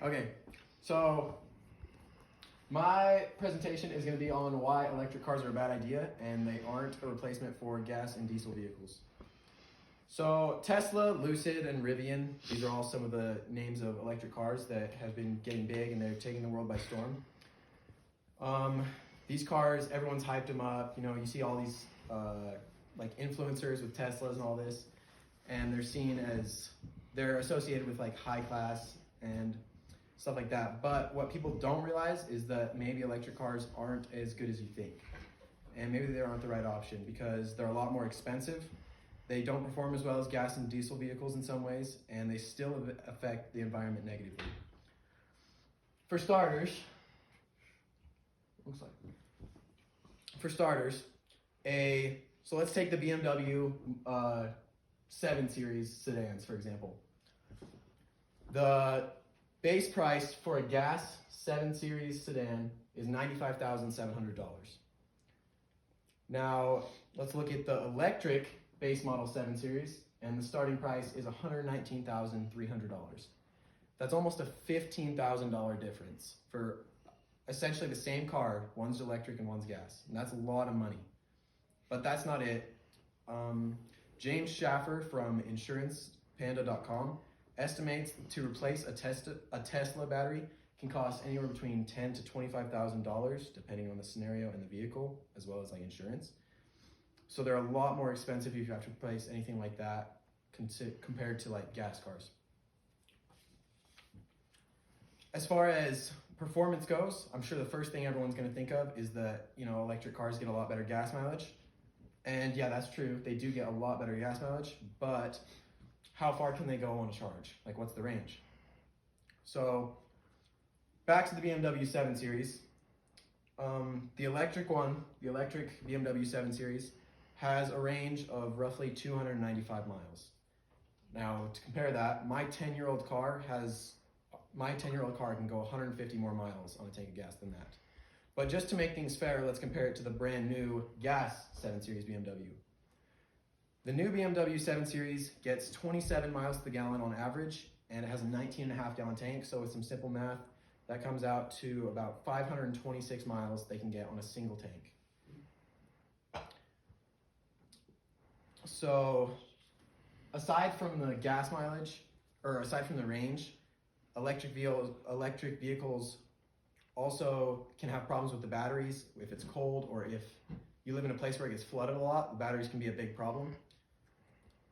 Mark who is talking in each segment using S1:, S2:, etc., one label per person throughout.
S1: Okay, so my presentation is going to be on why electric cars are a bad idea and they aren't a replacement for gas and diesel vehicles. So Tesla, Lucid, and Rivian, these are all some of the names of electric cars that have been getting big and they're taking the world by storm. These cars, everyone's hyped them up. You know, you see all these like influencers with Teslas and all this, and they're associated with like high class and stuff like that. But what people don't realize is that maybe electric cars aren't as good as you think. And maybe they aren't the right option because they're a lot more expensive. They don't perform as well as gas and diesel vehicles in some ways, and they still affect the environment negatively. For starters, so let's take the BMW 7 Series sedans, for example. The base price for a gas 7 Series sedan is $95,700. Now, let's look at the electric base model 7 Series, and the starting price is $119,300. That's almost a $15,000 difference for essentially the same car. One's electric and one's gas, and that's a lot of money. But that's not it. James Schaffer from InsurancePanda.com estimates to replace a Tesla battery can cost anywhere between $10,000 to $25,000 depending on the scenario and the vehicle, as well as like insurance. So they're a lot more expensive if you have to replace anything like that compared to like gas cars. As far as performance goes, I'm sure the first thing everyone's going to think of is that, you know, electric cars get a lot better gas mileage. And yeah, that's true. They do get a lot better gas mileage, but how far can they go on a charge? Like, what's the range? So back to the BMW 7 Series. The electric BMW 7 Series has a range of roughly 295 miles. Now, to compare that, my 10-year-old car can go 150 more miles on a tank of gas than that. But just to make things fair, let's compare it to the brand new gas 7 Series BMW. The new BMW 7 Series gets 27 miles to the gallon on average, and it has a 19.5 gallon tank. So with some simple math, that comes out to about 526 miles they can get on a single tank. So aside from the gas mileage, or aside from the range, electric vehicles also can have problems with the batteries. If it's cold or if you live in a place where it gets flooded a lot, the batteries can be a big problem.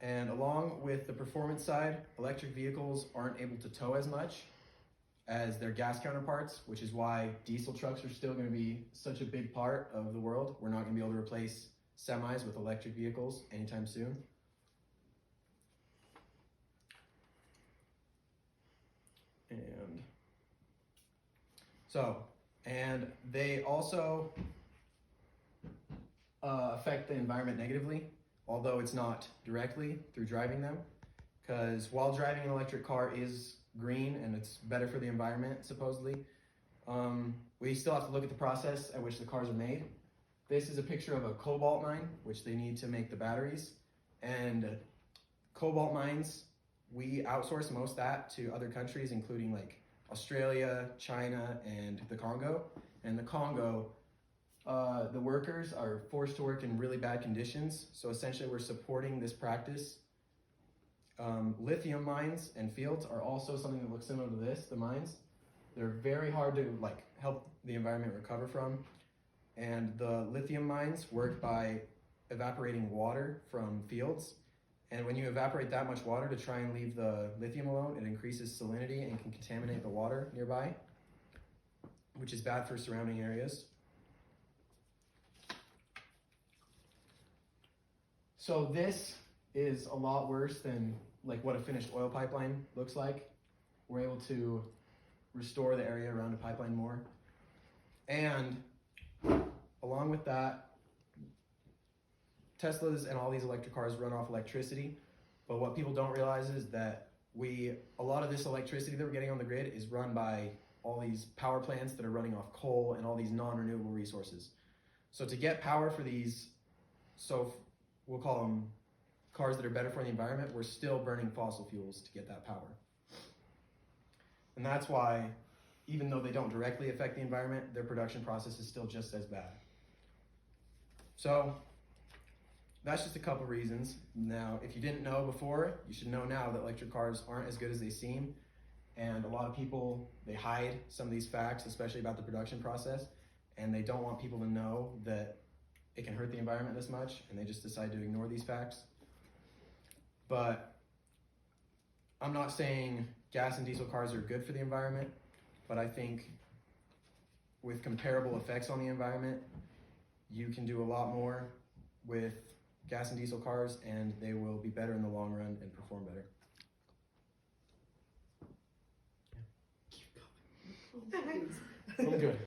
S1: And along with the performance side, electric vehicles aren't able to tow as much as their gas counterparts, which is why diesel trucks are still going to be such a big part of the world. We're not going to be able to replace semis with electric vehicles anytime soon. And they also affect the environment negatively, although it's not directly through driving them, because while driving an electric car is green and it's better for the environment, supposedly, we still have to look at the process at which the cars are made. This is a picture of a cobalt mine, which they need to make the batteries. And cobalt mines, we outsource most of that to other countries, including like Australia, China, and the Congo. And the Congo, the workers are forced to work in really bad conditions. So essentially we're supporting this practice. Lithium mines and fields are also something that looks similar to this, the mines. They're very hard to like help the environment recover from. And the lithium mines work by evaporating water from fields. And when you evaporate that much water to try and leave the lithium alone, it increases salinity and can contaminate the water nearby, which is bad for surrounding areas. So this is a lot worse than like what a finished oil pipeline looks like. We're able to restore the area around a pipeline more. And along with that, Teslas and all these electric cars run off electricity, but what people don't realize is that a lot of this electricity that we're getting on the grid is run by all these power plants that are running off coal and all these non-renewable resources. So to get power for these, so we'll call them cars that are better for the environment, we're still burning fossil fuels to get that power. And that's why, even though they don't directly affect the environment, their production process is still just as bad. So that's just a couple reasons. Now, if you didn't know before, you should know now that electric cars aren't as good as they seem. And a lot of people, they hide some of these facts, especially about the production process, and they don't want people to know that it can hurt the environment this much, and they just decide to ignore these facts. But I'm not saying gas and diesel cars are good for the environment, but I think with comparable effects on the environment, you can do a lot more with gas and diesel cars, and they will be better in the long run and perform better.
S2: Thanks.
S1: Really good.